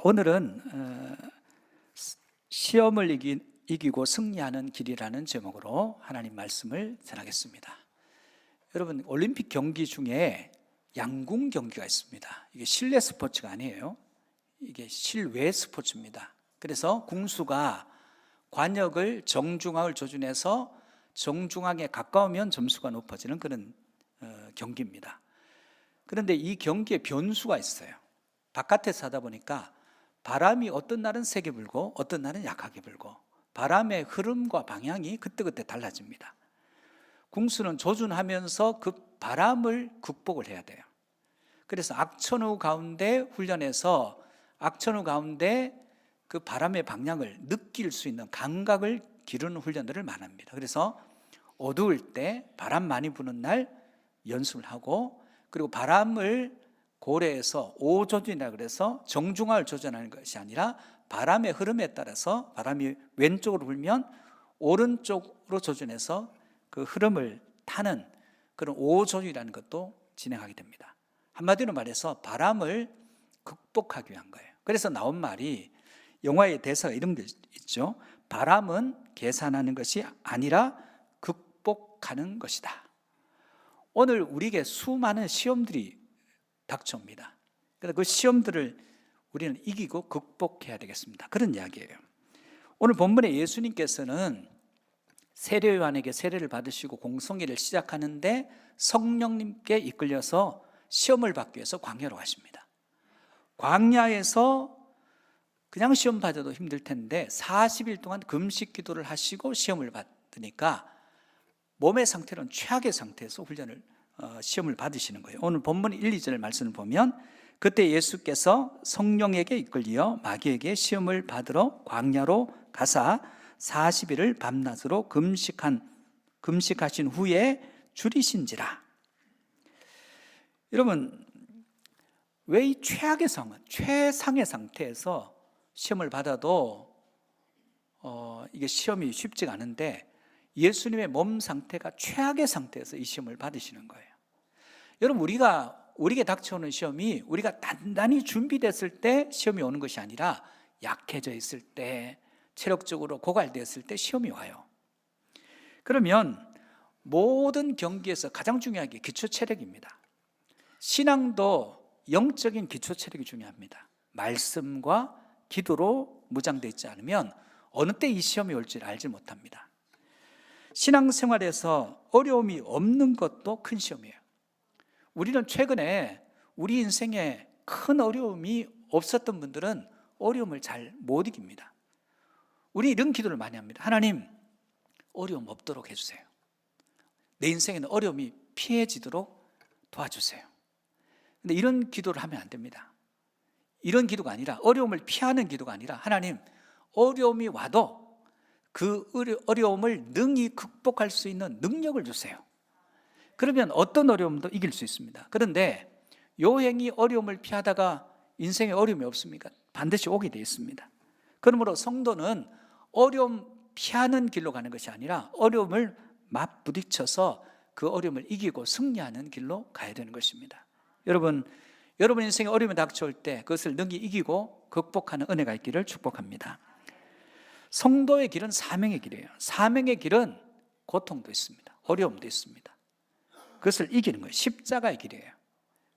오늘은 시험을 이기고 승리하는 길이라는 제목으로 하나님 말씀을 전하겠습니다. 여러분, 올림픽 경기 중에 양궁 경기가 있습니다. 이게 실내 스포츠가 아니에요. 이게 실외 스포츠입니다. 그래서 궁수가 관역을 정중앙을 조준해서 정중앙에 가까우면 점수가 높아지는 그런 경기입니다. 그런데 이 경기에 변수가 있어요. 바깥에서 하다 보니까 바람이 어떤 날은 세게 불고 어떤 날은 약하게 불고 바람의 흐름과 방향이 그때그때 달라집니다. 궁수는 조준하면서 그 바람을 극복을 해야 돼요. 그래서 악천후 가운데 훈련해서 악천후 가운데 그 바람의 방향을 느낄 수 있는 감각을 기르는 훈련들을 많합니다. 그래서 어두울 때 바람 많이 부는 날 연습을 하고, 그리고 바람을 고래에서 오조준이라 그래서 정중앙을 조준하는 것이 아니라 바람의 흐름에 따라서 바람이 왼쪽으로 불면 오른쪽으로 조준해서 그 흐름을 타는 그런 오조준이라는 것도 진행하게 됩니다. 한마디로 말해서 바람을 극복하기 위한 거예요. 그래서 나온 말이, 영화의 대사가 이런 게 있죠. 바람은 계산하는 것이 아니라 극복하는 것이다. 오늘 우리에게 수많은 시험들이 닥쳐옵니다. 그래서 그 시험들을 우리는 이기고 극복해야 되겠습니다. 그런 이야기예요. 오늘 본문에 예수님께서는 세례 요한에게 세례를 받으시고 공성회를 시작하는데 성령님께 이끌려서 시험을 받기 위해서 광야로 가십니다. 광야에서 그냥 시험 받아도 힘들 텐데 40일 동안 금식 기도를 하시고 시험을 받으니까 몸의 상태는 최악의 상태에서 시험을 받으시는 거예요. 오늘 본문 1, 2절 말씀을 보면, 그때 예수께서 성령에게 이끌려 마귀에게 시험을 받으러 광야로 가사 40일을 밤낮으로 금식하신 후에 줄이신지라. 여러분, 왜 이 최악의 상황, 최상의 상태에서 시험을 받아도 이게 시험이 쉽지가 않은데 예수님의 몸 상태가 최악의 상태에서 이 시험을 받으시는 거예요. 여러분, 우리에게 닥쳐오는 시험이 우리가 단단히 준비됐을 때 시험이 오는 것이 아니라 약해져 있을 때, 체력적으로 고갈되었을 때 시험이 와요. 그러면 모든 경기에서 가장 중요한 게 기초 체력입니다. 신앙도 영적인 기초 체력이 중요합니다. 말씀과 기도로 무장되어 있지 않으면 어느 때 이 시험이 올지 알지 못합니다. 신앙생활에서 어려움이 없는 것도 큰 시험이에요. 우리는 최근에 우리 인생에 큰 어려움이 없었던 분들은 어려움을 잘 못 이깁니다. 우리 이런 기도를 많이 합니다. 하나님, 어려움 없도록 해주세요. 내 인생에는 어려움이 피해지도록 도와주세요. 근데 이런 기도를 하면 안 됩니다. 이런 기도가 아니라, 어려움을 피하는 기도가 아니라, 하나님, 어려움이 와도 그 어려움을 능히 극복할 수 있는 능력을 주세요. 그러면 어떤 어려움도 이길 수 있습니다. 그런데 요행이 어려움을 피하다가 인생에 어려움이 없습니까? 반드시 오게 되어 있습니다. 그러므로 성도는 어려움 피하는 길로 가는 것이 아니라 어려움을 맞부딪혀서 그 어려움을 이기고 승리하는 길로 가야 되는 것입니다. 여러분 인생에 어려움이 닥쳐올 때 그것을 능히 이기고 극복하는 은혜가 있기를 축복합니다. 성도의 길은 사명의 길이에요. 사명의 길은 고통도 있습니다. 어려움도 있습니다. 그것을 이기는 거예요. 십자가의 길이에요.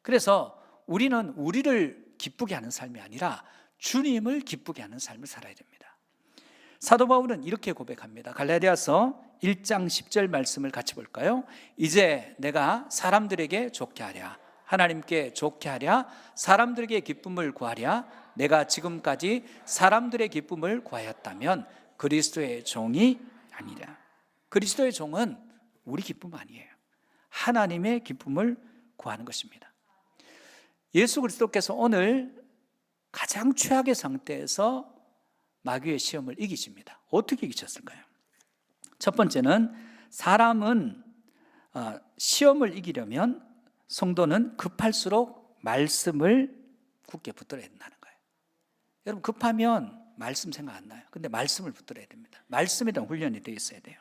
그래서 우리는 우리를 기쁘게 하는 삶이 아니라 주님을 기쁘게 하는 삶을 살아야 됩니다. 사도 바울은 이렇게 고백합니다. 갈라디아서 1장 10절 말씀을 같이 볼까요? 이제 내가 사람들에게 좋게 하랴, 하나님께 좋게 하랴, 사람들에게 기쁨을 구하랴, 내가 지금까지 사람들의 기쁨을 구하였다면 그리스도의 종이 아니랴. 그리스도의 종은 우리 기쁨 아니에요. 하나님의 기쁨을 구하는 것입니다. 예수 그리스도께서 오늘 가장 최악의 상태에서 마귀의 시험을 이기십니다. 어떻게 이기셨을까요? 첫 번째는, 사람은 시험을 이기려면 성도는 급할수록 말씀을 굳게 붙들어야 된다는 거예요. 여러분, 급하면 말씀 생각 안 나요. 근데 말씀을 붙들어야 됩니다. 말씀에 대한 훈련이 되어 있어야 돼요.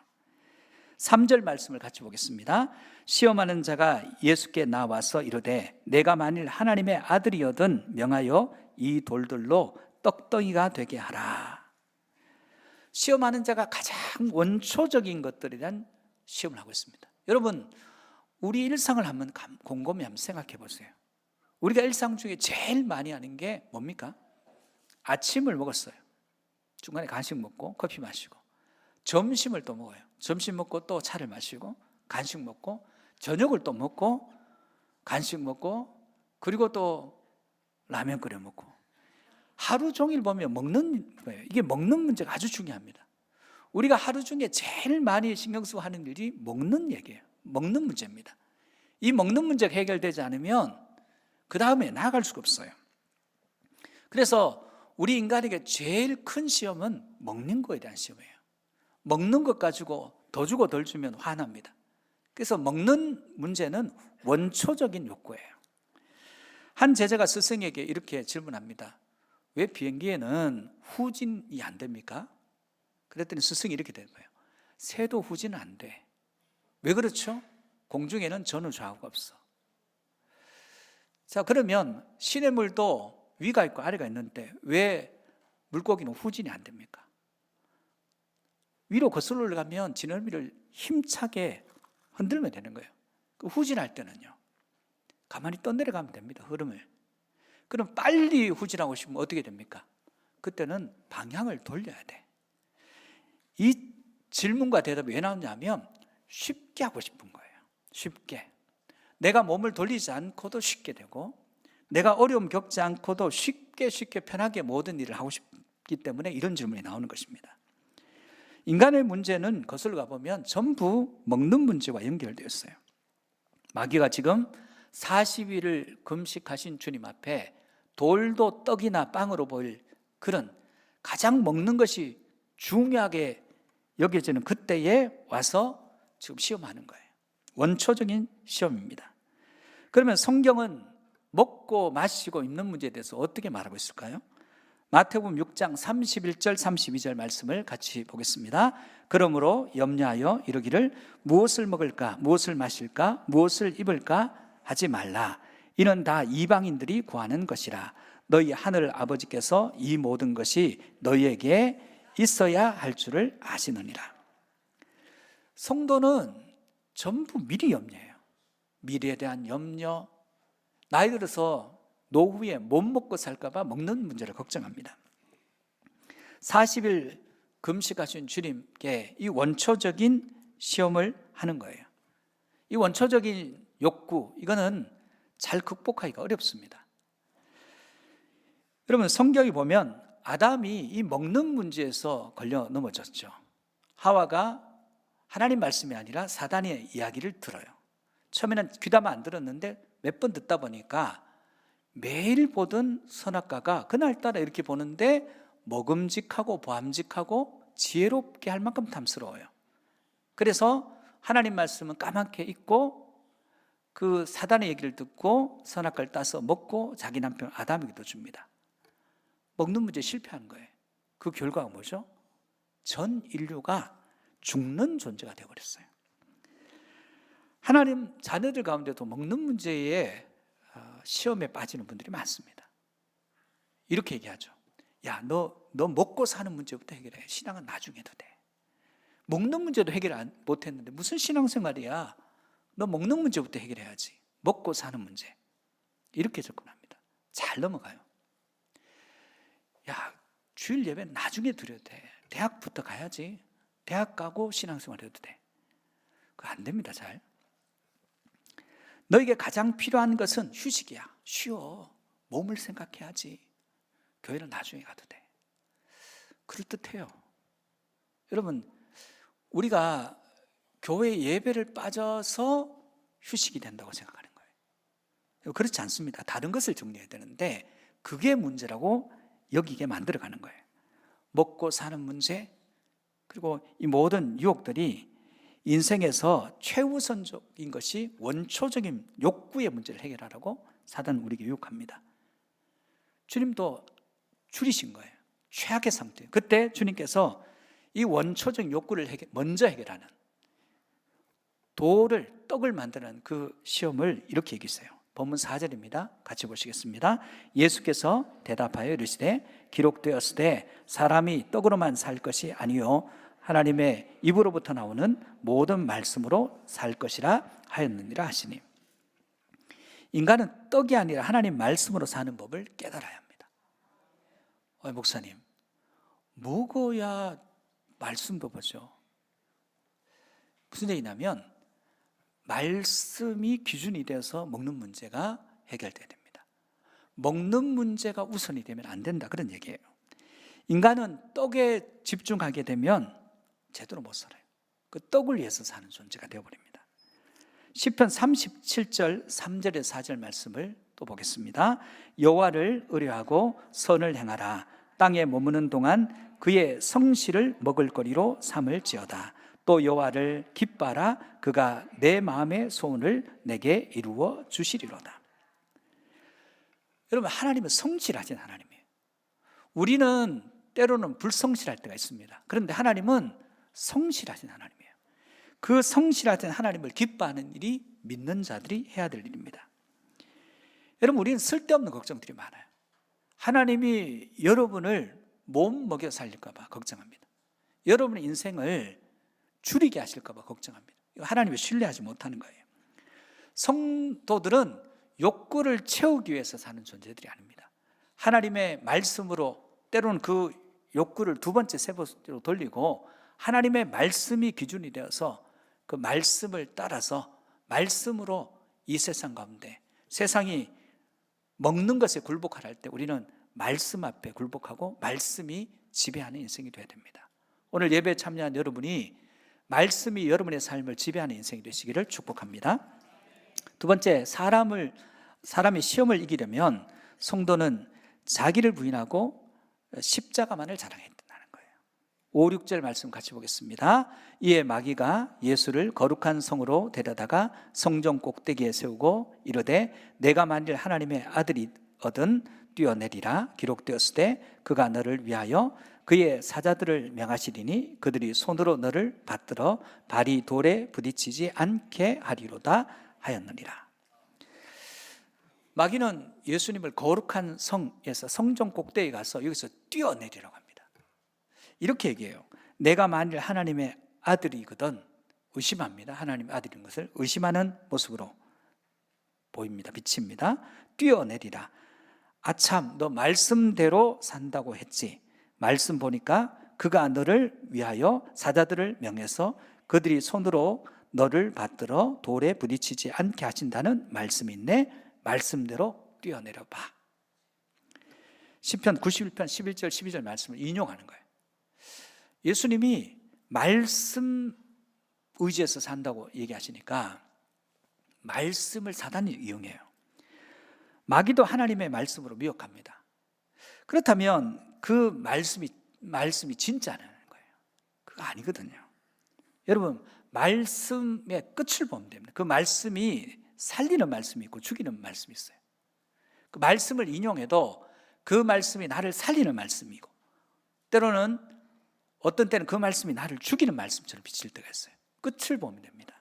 3절 말씀을 같이 보겠습니다. 시험하는 자가 예수께 나와서 이르되, 내가 만일 하나님의 아들이거든 명하여 이 돌들로 떡덩이가 되게 하라. 시험하는 자가 가장 원초적인 것들에 대한 시험을 하고 있습니다. 여러분, 우리 일상을 한번 곰곰이 한번 생각해 보세요. 우리가 일상 중에 제일 많이 하는 게 뭡니까? 아침을 먹었어요. 중간에 간식 먹고 커피 마시고, 점심을 또 먹어요. 점심 먹고 또 차를 마시고, 간식 먹고, 저녁을 또 먹고, 간식 먹고, 그리고 또 라면 끓여 먹고. 하루 종일 보면 먹는 거예요. 이게 먹는 문제가 아주 중요합니다. 우리가 하루 중에 제일 많이 신경 쓰고 하는 일이 먹는 얘기예요. 먹는 문제입니다. 이 먹는 문제가 해결되지 않으면 그 다음에 나아갈 수가 없어요. 그래서 우리 인간에게 제일 큰 시험은 먹는 거에 대한 시험이에요. 먹는 것 가지고 더 주고 덜 주면 화납니다. 그래서 먹는 문제는 원초적인 욕구예요. 한 제자가 스승에게 이렇게 질문합니다. 왜 비행기에는 후진이 안 됩니까? 그랬더니 스승이 이렇게 된 거예요. 새도 후진은 안 돼. 왜 그렇죠? 공중에는 전후 좌우가 없어. 자, 그러면 시냇물도 위가 있고 아래가 있는데 왜 물고기는 후진이 안 됩니까? 위로 거슬러 올라가면 지느러미를 힘차게 흔들면 되는 거예요. 그 후진할 때는요, 가만히 떠내려가면 됩니다. 흐름을. 그럼 빨리 후진하고 싶으면 어떻게 됩니까? 그때는 방향을 돌려야 돼. 이 질문과 대답이 왜 나오냐면 쉽게 하고 싶은 거예요. 쉽게. 내가 몸을 돌리지 않고도 쉽게 되고, 내가 어려움 겪지 않고도 쉽게 편하게 모든 일을 하고 싶기 때문에 이런 질문이 나오는 것입니다. 인간의 문제는 거슬러 가보면 전부 먹는 문제와 연결되어 있어요. 마귀가 지금 40일을 금식하신 주님 앞에 돌도 떡이나 빵으로 보일 그런 가장 먹는 것이 중요하게 여겨지는 그때에 와서 지금 시험하는 거예요. 원초적인 시험입니다. 그러면 성경은 먹고 마시고 입는 문제에 대해서 어떻게 말하고 있을까요? 마태복음 6장 31절 32절 말씀을 같이 보겠습니다. 그러므로 염려하여 이르기를 무엇을 먹을까 무엇을 마실까 무엇을 입을까 하지 말라. 이는 다 이방인들이 구하는 것이라. 너희 하늘 아버지께서 이 모든 것이 너희에게 있어야 할 줄을 아시느니라. 성도는 전부 미리 염려해요. 미래에 대한 염려, 나이 들어서 노후에 못 먹고 살까 봐 먹는 문제를 걱정합니다. 40일 금식하신 주님께 이 원초적인 시험을 하는 거예요. 이 원초적인 욕구, 이거는 잘 극복하기가 어렵습니다. 여러분, 성경에 보면 아담이 이 먹는 문제에서 걸려 넘어졌죠. 하와가 하나님 말씀이 아니라 사단의 이야기를 들어요. 처음에는 귀담아 안 들었는데 몇 번 듣다 보니까 매일 보던 선악과가 그날따라 이렇게 보는데 먹음직하고 보암직하고 지혜롭게 할 만큼 탐스러워요. 그래서 하나님 말씀은 까맣게 잊고 그 사단의 얘기를 듣고 선악과를 따서 먹고 자기 남편 아담에게도 줍니다. 먹는 문제에 실패하는 거예요. 그 결과가 뭐죠? 전 인류가 죽는 존재가 되어버렸어요. 하나님 자녀들 가운데도 먹는 문제에 시험에 빠지는 분들이 많습니다. 이렇게 얘기하죠. 야, 너 먹고 사는 문제부터 해결해. 신앙은 나중에 해도 돼. 먹는 문제도 해결 못했는데 무슨 신앙생활이야. 너 먹는 문제부터 해결해야지. 먹고 사는 문제. 이렇게 접근합니다. 잘 넘어가요. 야, 주일 예배는 나중에 드려도 돼. 대학부터 가야지. 대학 가고 신앙생활 해도 돼. 그거 안 됩니다. 잘. 너에게 가장 필요한 것은 휴식이야. 쉬어. 몸을 생각해야지. 교회는 나중에 가도 돼. 그럴듯해요. 여러분, 우리가 교회 예배를 빠져서 휴식이 된다고 생각하는 거예요. 그렇지 않습니다. 다른 것을 정리해야 되는데 그게 문제라고 여기게 만들어가는 거예요. 먹고 사는 문제, 그리고 이 모든 유혹들이 인생에서 최우선적인 것이 원초적인 욕구의 문제를 해결하라고 사단은 우리에게 유혹합니다. 주님도 줄이신 거예요. 최악의 상태. 그때 주님께서 이 원초적인 욕구를 먼저 해결하는 떡을 만드는 그 시험을 이렇게 얘기했어요. 본문 4절입니다. 같이 보시겠습니다. 예수께서 대답하여 이르시되 기록되었으되 사람이 떡으로만 살 것이 아니요 하나님의 입으로부터 나오는 모든 말씀으로 살 것이라 하였느니라 하시니, 인간은 떡이 아니라 하나님 말씀으로 사는 법을 깨달아야 합니다. 목사님, 먹어야 말씀도 보죠. 무슨 얘기냐면 말씀이 기준이 되어서 먹는 문제가 해결돼야 됩니다. 먹는 문제가 우선이 되면 안 된다, 그런 얘기예요. 인간은 떡에 집중하게 되면 제대로 못 살아요. 그 떡을 위해서 사는 존재가 되어버립니다. 시편 37절 3절에 4절 말씀을 또 보겠습니다. 여호와를 의뢰하고 선을 행하라. 땅에 머무는 동안 그의 성실을 먹을거리로 삼을지어다. 또 여호와를 기뻐하라. 그가 내 마음의 소원을 내게 이루어 주시리로다. 여러분, 하나님은 성실하신 하나님이에요. 우리는 때로는 불성실할 때가 있습니다. 그런데 하나님은 성실하신 하나님이에요. 그 성실하신 하나님을 기뻐하는 일이 믿는 자들이 해야 될 일입니다. 여러분, 우리는 쓸데없는 걱정들이 많아요. 하나님이 여러분을 못 먹여 살릴까 봐 걱정합니다. 여러분의 인생을 줄이게 하실까 봐 걱정합니다. 하나님을 신뢰하지 못하는 거예요. 성도들은 욕구를 채우기 위해서 사는 존재들이 아닙니다. 하나님의 말씀으로 때로는 그 욕구를 두 번째, 세 번째로 돌리고 하나님의 말씀이 기준이 되어서 그 말씀을 따라서 말씀으로 이 세상 가운데, 세상이 먹는 것에 굴복하라 할 때 우리는 말씀 앞에 굴복하고 말씀이 지배하는 인생이 되어야 됩니다. 오늘 예배에 참여한 여러분이 말씀이 여러분의 삶을 지배하는 인생이 되시기를 축복합니다. 두 번째, 사람이 시험을 이기려면 성도는 자기를 부인하고 십자가만을 자랑해야 된다는 거예요. 5, 6절 말씀 같이 보겠습니다. 이에 마귀가 예수를 거룩한 성으로 데려다가 성전 꼭대기에 세우고 이르되 내가 만일 하나님의 아들이거든 뛰어내리라. 기록되었으되 그가 너를 위하여 그의 사자들을 명하시리니 그들이 손으로 너를 받들어 발이 돌에 부딪히지 않게 하리로다 하였느니라. 마귀는 예수님을 거룩한 성에서 성전 꼭대기에 가서 여기서 뛰어내리라고 합니다. 이렇게 얘기해요. 내가 만일 하나님의 아들이거든, 의심합니다. 하나님의 아들인 것을 의심하는 모습으로 보입니다. 비칩니다. 뛰어내리라. 아참, 너 말씀대로 산다고 했지. 말씀 보니까 그가 너를 위하여 사자들을 명해서 그들이 손으로 너를 받들어 돌에 부딪히지 않게 하신다는 말씀이 있네. 말씀대로 뛰어내려 봐. 시편 91편 11절 12절 말씀을 인용하는 거예요. 예수님이 말씀 의지해서 산다고 얘기하시니까 말씀을 사단이 이용해요. 마귀도 하나님의 말씀으로 미혹합니다. 그렇다면 그 말씀이 진짜라는 거예요. 그거 아니거든요. 여러분, 말씀의 끝을 보면 됩니다. 그 말씀이 살리는 말씀이 있고 죽이는 말씀이 있어요. 그 말씀을 인용해도 그 말씀이 나를 살리는 말씀이고, 때로는 어떤 때는 그 말씀이 나를 죽이는 말씀처럼 비칠 때가 있어요. 끝을 보면 됩니다.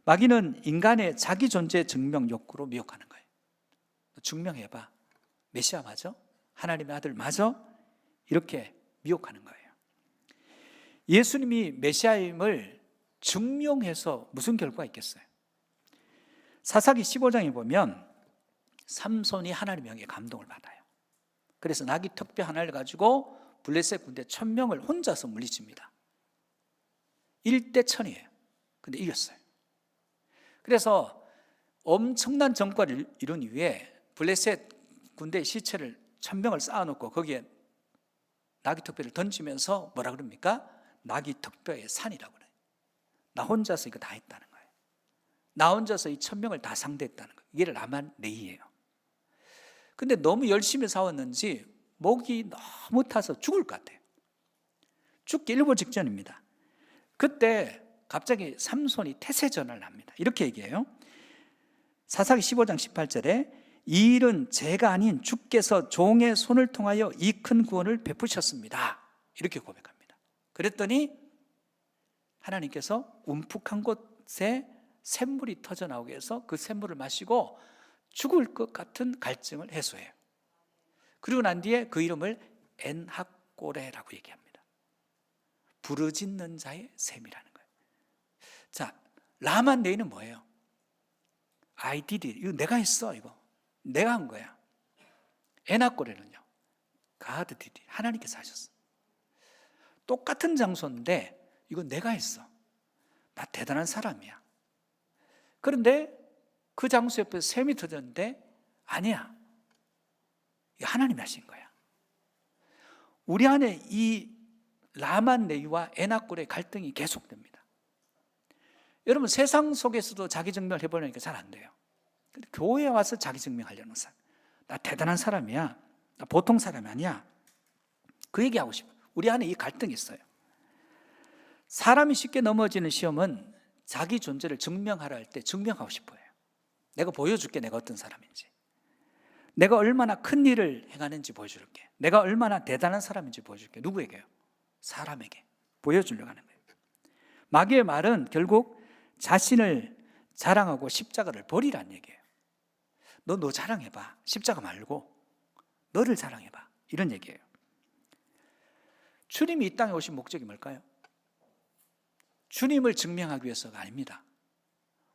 마귀는 인간의 자기 존재 증명 욕구로 미혹하는 거예요. 증명해봐. 메시아 맞아? 하나님의 아들 맞아? 이렇게 미혹하는 거예요. 예수님이 메시아임을 증명해서 무슨 결과가 있겠어요? 사사기 15장에 보면 삼손이 하나님의 영에 감동을 받아요. 그래서 나귀 턱뼈 하나를 가지고 블레셋 군대 1000명을 혼자서 물리칩니다. 1대 1000이에요. 근데 이겼어요. 그래서 엄청난 전과를 이룬 이후에 블레셋 군대의 시체를 1000명을 쌓아놓고 거기에 나귀 턱뼈를 던지면서 뭐라 그럽니까? 나귀 턱뼈의 산이라고 그래요. 나 혼자서 이거 다 했다는 거예요. 나 혼자서 이 1000명을 다 상대했다는 거예요. 이게 라만레이예요. 근데 너무 열심히 싸웠는지 목이 너무 타서 죽을 것 같아요. 죽기 일보 직전입니다. 그때 갑자기 삼손이 태세전을 합니다. 이렇게 얘기해요. 사사기 15장 18절에 이 일은 제가 아닌 주께서 종의 손을 통하여 이 큰 구원을 베푸셨습니다. 이렇게 고백합니다. 그랬더니 하나님께서 움푹한 곳에 샘물이 터져나오게 해서 그 샘물을 마시고 죽을 것 같은 갈증을 해소해요. 그리고 난 뒤에 그 이름을 엔하꼬레라고 얘기합니다. 부르짖는 자의 셈이라는 거예요. 자, 라만네이는 뭐예요? I did it. 이거 내가 했어. 이거 내가 한 거야. 엔하꼬레는요, God did it. 하나님께서 하셨어. 똑같은 장소인데 이건 내가 했어. 나 대단한 사람이야. 그런데 그 장소 옆에 샘이 터졌는데 아니야, 이거 하나님이 하신 거야. 우리 안에 이 라만네이와 엔하골의 갈등이 계속됩니다. 여러분, 세상 속에서도 자기 증명을 해보려니까 잘 안 돼요. 근데 교회에 와서 자기 증명하려는 사람, 나 대단한 사람이야, 나 보통 사람이 아니야, 그 얘기하고 싶어요. 우리 안에 이 갈등이 있어요. 사람이 쉽게 넘어지는 시험은 자기 존재를 증명하라 할 때 증명하고 싶어요. 내가 보여줄게, 내가 어떤 사람인지, 내가 얼마나 큰 일을 행하는지 보여줄게, 내가 얼마나 대단한 사람인지 보여줄게. 누구에게요? 사람에게 보여주려고 하는 거예요. 마귀의 말은 결국 자신을 자랑하고 십자가를 버리라는 얘기예요. 너 자랑해봐, 십자가 말고 너를 자랑해봐, 이런 얘기예요. 주님이 이 땅에 오신 목적이 뭘까요? 주님을 증명하기 위해서가 아닙니다.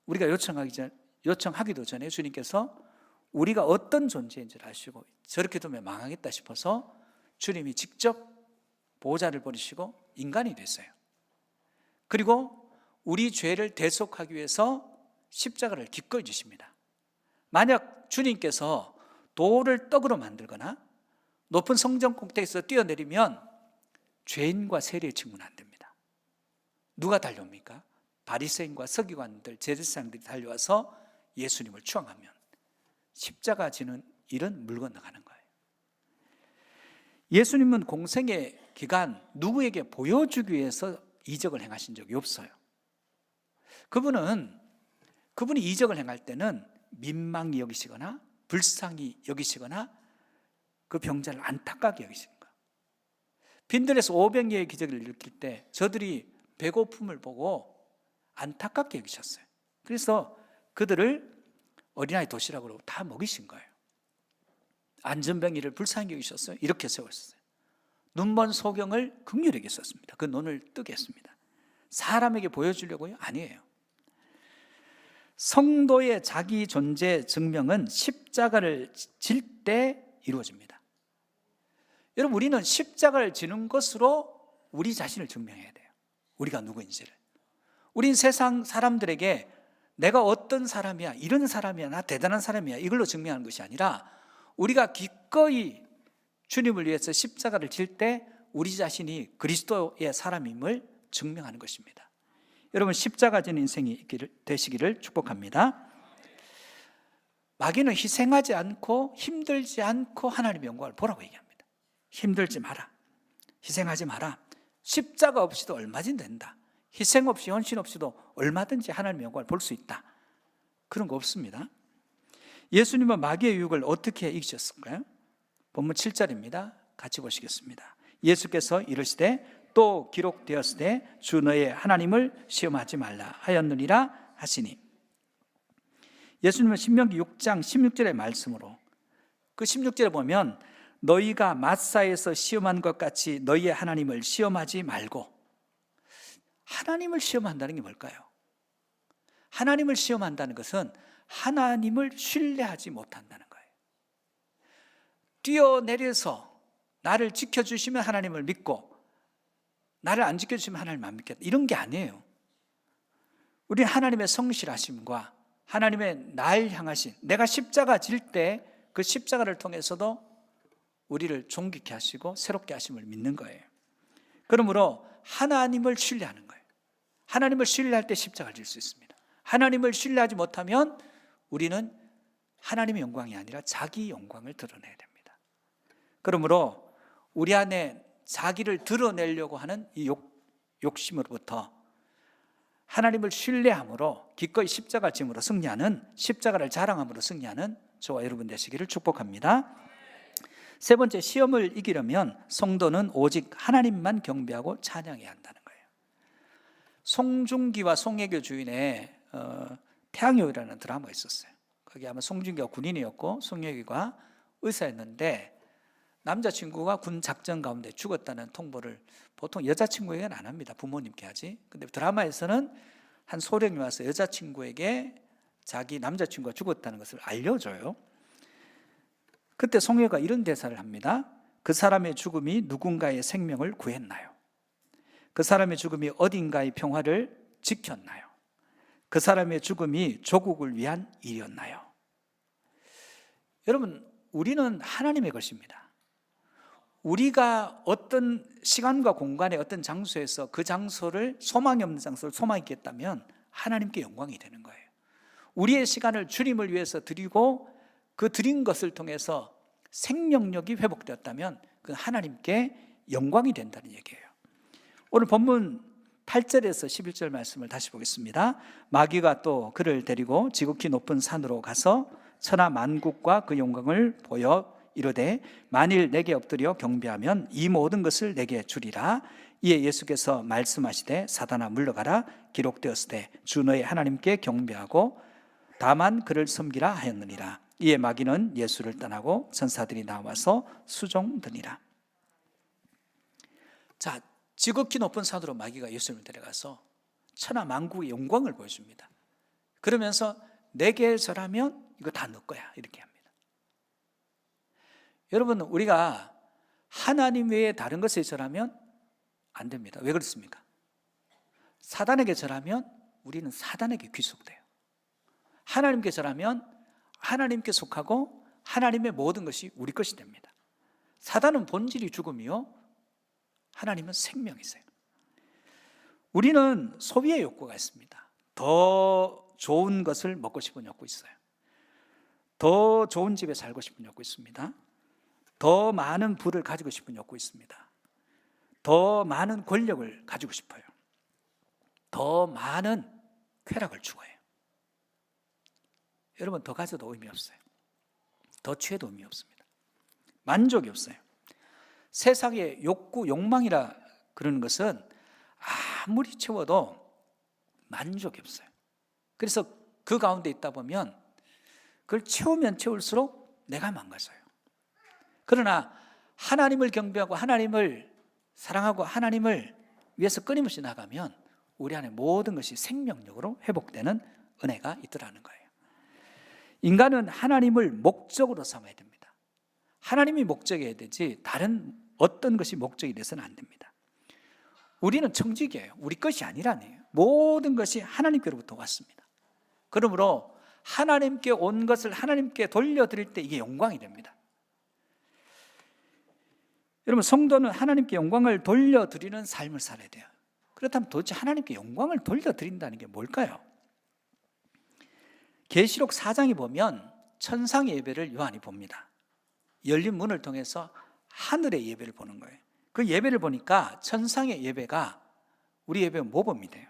우리가 요청하기도 전에 주님께서 우리가 어떤 존재인지를 아시고 저렇게 두면 망하겠다 싶어서 주님이 직접 보좌를 버리시고 인간이 됐어요. 그리고 우리 죄를 대속하기 위해서 십자가를 기꺼이 주십니다. 만약 주님께서 돌을 떡으로 만들거나 높은 성전 꼭대기에서 뛰어내리면 죄인과 세리의 친구는 안 됩니다. 누가 달려옵니까? 바리새인과 서기관들, 제사장들이 달려와서 예수님을 추앙하면 십자가 지는 일은 물 건너가는 거예요. 예수님은 공생의 기간 누구에게 보여주기 위해서 이적을 행하신 적이 없어요. 그분이 이적을 행할 때는 민망히 여기시거나 불쌍히 여기시거나 그 병자를 안타깝게 여기신 거예요. 빈들에서 500여의 기적을 일으킬 때 저들이 배고픔을 보고 안타깝게 여기셨어요. 그래서 그들을 어린아이 도시락으로 다 먹이신 거예요. 안전병이를 불쌍히 여기셨어요. 이렇게 세웠어요. 눈먼 소경을 긍휼히 여기셨습니다. 그 눈을 뜨게 했습니다. 사람에게 보여주려고요? 아니에요. 성도의 자기 존재 증명은 십자가를 질 때 이루어집니다. 여러분, 우리는 십자가를 지는 것으로 우리 자신을 증명해야 돼요. 우리가 누구인지를. 우린 세상 사람들에게 내가 어떤 사람이야, 이런 사람이야, 나 대단한 사람이야, 이걸로 증명하는 것이 아니라 우리가 기꺼이 주님을 위해서 십자가를 질 때 우리 자신이 그리스도의 사람임을 증명하는 것입니다. 여러분, 십자가 지는 인생이 되시기를 축복합니다. 마귀는 희생하지 않고 힘들지 않고 하나님의 영광을 보라고 얘기합니다. 힘들지 마라, 희생하지 마라. 십자가 없이도 얼마든지 된다. 희생 없이 헌신 없이도 얼마든지 하나님의 영광을 볼 수 있다. 그런 거 없습니다. 예수님은 마귀의 유혹을 어떻게 이기셨을까요? 본문 7절입니다. 같이 보시겠습니다. 예수께서 이르시되 또 기록되었으되 주 너의 하나님을 시험하지 말라 하였느니라 하시니, 예수님은 신명기 6장 16절의 말씀으로, 그 16절에 보면 너희가 마사에서 시험한 것 같이 너희의 하나님을 시험하지 말고, 하나님을 시험한다는 게 뭘까요? 하나님을 시험한다는 것은 하나님을 신뢰하지 못한다는 거예요. 뛰어내려서 나를 지켜주시면 하나님을 믿고 나를 안 지켜주시면 하나님을 안 믿겠다, 이런 게 아니에요. 우리는 하나님의 성실하심과 하나님의 날 향하신, 내가 십자가 질 때 그 십자가를 통해서도 우리를 존귀케 하시고 새롭게 하심을 믿는 거예요. 그러므로 하나님을 신뢰하는 거예요. 하나님을 신뢰할 때 십자가를 질 수 있습니다. 하나님을 신뢰하지 못하면 우리는 하나님의 영광이 아니라 자기 영광을 드러내야 됩니다. 그러므로 우리 안에 자기를 드러내려고 하는 이 욕심으로부터 하나님을 신뢰함으로 기꺼이 십자가 짐으로 승리하는, 십자가를 자랑함으로 승리하는 저와 여러분 되시기를 축복합니다. 세 번째, 시험을 이기려면 성도는 오직 하나님만 경배하고 찬양해야 한다는 거예요. 송중기와 송혜교 주인의 태양여우라는 드라마가 있었어요. 거기 아마 송중기가 군인이었고 송혁이가 의사였는데 남자친구가 군 작전 가운데 죽었다는 통보를 보통 여자친구에게는 안 합니다. 부모님께 하지. 근데 드라마에서는 한 소령이 와서 여자친구에게 자기 남자친구가 죽었다는 것을 알려줘요. 그때 송혁이가 이런 대사를 합니다. 그 사람의 죽음이 누군가의 생명을 구했나요? 그 사람의 죽음이 어딘가의 평화를 지켰나요? 그 사람의 죽음이 조국을 위한 일이었나요? 여러분, 우리는 하나님의 것입니다. 우리가 어떤 시간과 공간의 어떤 장소에서 그 장소를 소망이 없는 장소를 소망 있게 했다면 하나님께 영광이 되는 거예요. 우리의 시간을 주님을 위해서 드리고 그 드린 것을 통해서 생명력이 회복되었다면 그 하나님께 영광이 된다는 얘기예요. 오늘 본문 8절에서 11절 말씀을 다시 보겠습니다. 마귀가 또 그를 데리고 지극히 높은 산으로 가서 천하 만국과 그 영광을 보여 이르되 만일 내게 엎드려 경배하면 이 모든 것을 내게 주리라. 이에 예수께서 말씀하시되 사단아 물러가라. 기록되었으되 주 너의 하나님께 경배하고 다만 그를 섬기라 하였느니라. 이에 마귀는 예수를 떠나고 천사들이 나와서 수종드니라. 자, 지극히 높은 산으로 마귀가 예수님을 데려가서 천하 만국의 영광을 보여줍니다. 그러면서 내게 절하면 이거 다 너 거야 이렇게 합니다. 여러분, 우리가 하나님 외에 다른 것에 절하면 안 됩니다. 왜 그렇습니까? 사단에게 절하면 우리는 사단에게 귀속돼요. 하나님께 절하면 하나님께 속하고 하나님의 모든 것이 우리 것이 됩니다. 사단은 본질이 죽음이요, 하나님은 생명이세요. 우리는 소비의 욕구가 있습니다. 더 좋은 것을 먹고 싶은 욕구 있어요. 더 좋은 집에 살고 싶은 욕구 있습니다. 더 많은 부를 가지고 싶은 욕구 있습니다. 더 많은 권력을 가지고 싶어요. 더 많은 쾌락을 추구해요. 여러분, 더 가져도 의미 없어요. 더 취해도 의미 없습니다. 만족이 없어요. 세상의 욕구, 욕망이라 그러는 것은 아무리 채워도 만족이 없어요. 그래서 그 가운데 있다 보면 그걸 채우면 채울수록 내가 망가져요. 그러나 하나님을 경배하고 하나님을 사랑하고 하나님을 위해서 끊임없이 나가면 우리 안에 모든 것이 생명력으로 회복되는 은혜가 있더라는 거예요. 인간은 하나님을 목적으로 삼아야 됩니다. 하나님이 목적이어야 되지 다른 어떤 것이 목적이 돼서는 안 됩니다. 우리는 청지기예요. 우리 것이 아니라네요. 모든 것이 하나님께로부터 왔습니다. 그러므로 하나님께 온 것을 하나님께 돌려드릴 때 이게 영광이 됩니다. 여러분, 성도는 하나님께 영광을 돌려드리는 삶을 살아야 돼요. 그렇다면 도대체 하나님께 영광을 돌려드린다는 게 뭘까요? 계시록 4장에 보면 천상의 예배를 요한이 봅니다. 열린 문을 통해서 하늘의 예배를 보는 거예요. 그 예배를 보니까 천상의 예배가 우리 예배 모범이 돼요.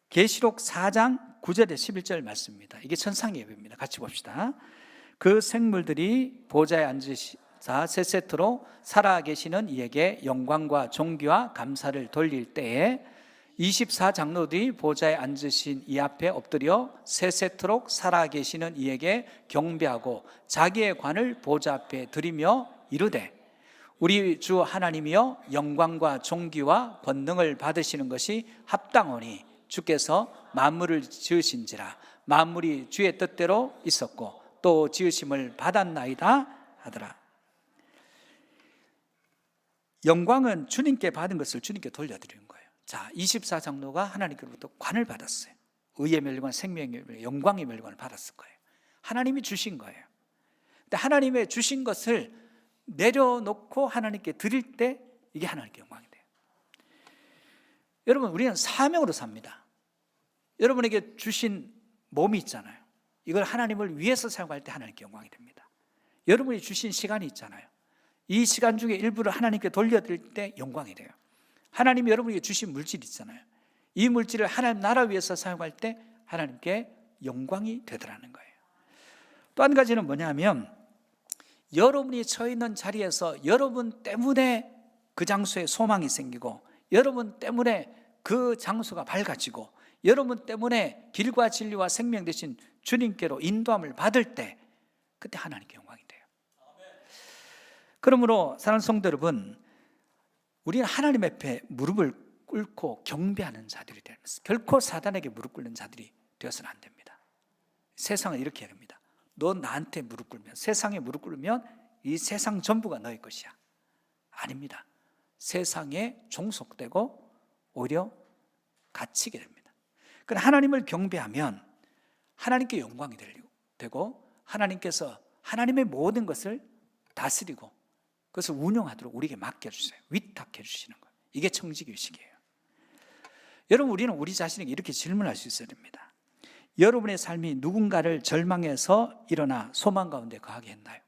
계시록 4장 9절에 11절 말씀입니다. 이게 천상의 예배입니다. 같이 봅시다. 그 생물들이 보좌에 앉으사 세 세트로 살아계시는 이에게 영광과 존귀와 감사를 돌릴 때에 24장로들이 보좌에 앉으신 이 앞에 엎드려 세 세트로 살아계시는 이에게 경배하고 자기의 관을 보좌 앞에 드리며 이르되 우리 주 하나님이여 영광과 존귀와 권능을 받으시는 것이 합당하니 주께서 만물을 지으신지라 만물이 주의 뜻대로 있었고 또 지으심을 받았나이다 하더라. 영광은 주님께 받은 것을 주님께 돌려드리는 거예요. 자, 24장로가 하나님께로부터 관을 받았어요. 의의 멸관, 생명의 멸관, 영광의 멸관을 받았을 거예요. 하나님이 주신 거예요. 근데 하나님의 주신 것을 내려놓고 하나님께 드릴 때 이게 하나님께 영광이 돼요. 여러분, 우리는 사명으로 삽니다. 여러분에게 주신 몸이 있잖아요. 이걸 하나님을 위해서 사용할 때 하나님께 영광이 됩니다. 여러분이 주신 시간이 있잖아요. 이 시간 중에 일부를 하나님께 돌려드릴 때 영광이 돼요. 하나님이 여러분에게 주신 물질이 있잖아요. 이 물질을 하나님 나라 위해서 사용할 때 하나님께 영광이 되더라는 거예요. 또 한 가지는 뭐냐면 여러분이 처해 있는 자리에서 여러분 때문에 그 장소에 소망이 생기고 여러분 때문에 그 장소가 밝아지고 여러분 때문에 길과 진리와 생명 되신 주님께로 인도함을 받을 때 그때 하나님께 영광이 돼요. 그러므로 사랑하는 성도 여러분, 우리는 하나님 앞에 무릎을 꿇고 경배하는 자들이 되면서 결코 사단에게 무릎 꿇는 자들이 되어서는 안 됩니다. 세상은 이렇게 해야 됩니다. 너 나한테 무릎 꿇으면, 세상에 무릎 꿇으면 이 세상 전부가 너의 것이야. 아닙니다. 세상에 종속되고 오히려 갇히게 됩니다. 그러나 하나님을 경배하면 하나님께 영광이 되고 하나님께서 하나님의 모든 것을 다스리고 그것을 운영하도록 우리에게 맡겨주세요. 위탁해 주시는 거예요. 이게 청지기의식이에요. 여러분, 우리는 우리 자신에게 이렇게 질문할 수 있어야 됩니다. 여러분의 삶이 누군가를 절망해서 일어나 소망 가운데 거하게 했나요?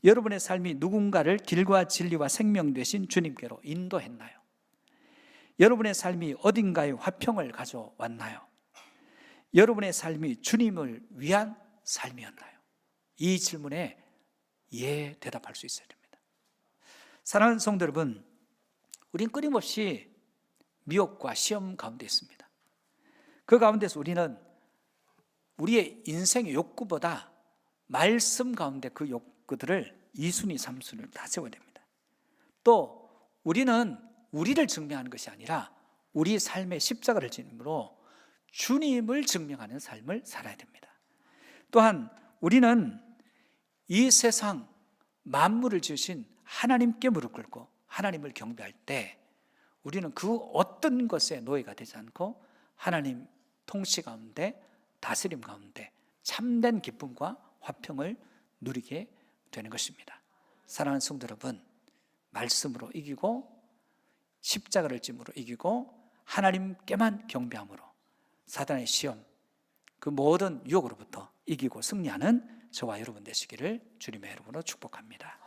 여러분의 삶이 누군가를 길과 진리와 생명 되신 주님께로 인도했나요? 여러분의 삶이 어딘가에 화평을 가져왔나요? 여러분의 삶이 주님을 위한 삶이었나요? 이 질문에 예 대답할 수 있어야 됩니다. 사랑하는 성도 여러분, 우린 끊임없이 미혹과 시험 가운데 있습니다. 그 가운데서 우리는 우리의 인생의 욕구보다 말씀 가운데 그 욕구들을 2순위, 3순위를 다 세워야 됩니다. 또 우리는 우리를 증명하는 것이 아니라 우리 삶의 십자가를 지님으로 주님을 증명하는 삶을 살아야 됩니다. 또한 우리는 이 세상 만물을 지으신 하나님께 무릎 꿇고 하나님을 경배할 때 우리는 그 어떤 것에 노예가 되지 않고 하나님 통치 가운데, 다스림 가운데 참된 기쁨과 화평을 누리게 되는 것입니다. 사랑하는 성도 여러분, 말씀으로 이기고 십자가를 짐으로 이기고 하나님께만 경배함으로 사단의 시험, 그 모든 유혹으로부터 이기고 승리하는 저와 여러분 되시기를 주님의 이름으로 축복합니다.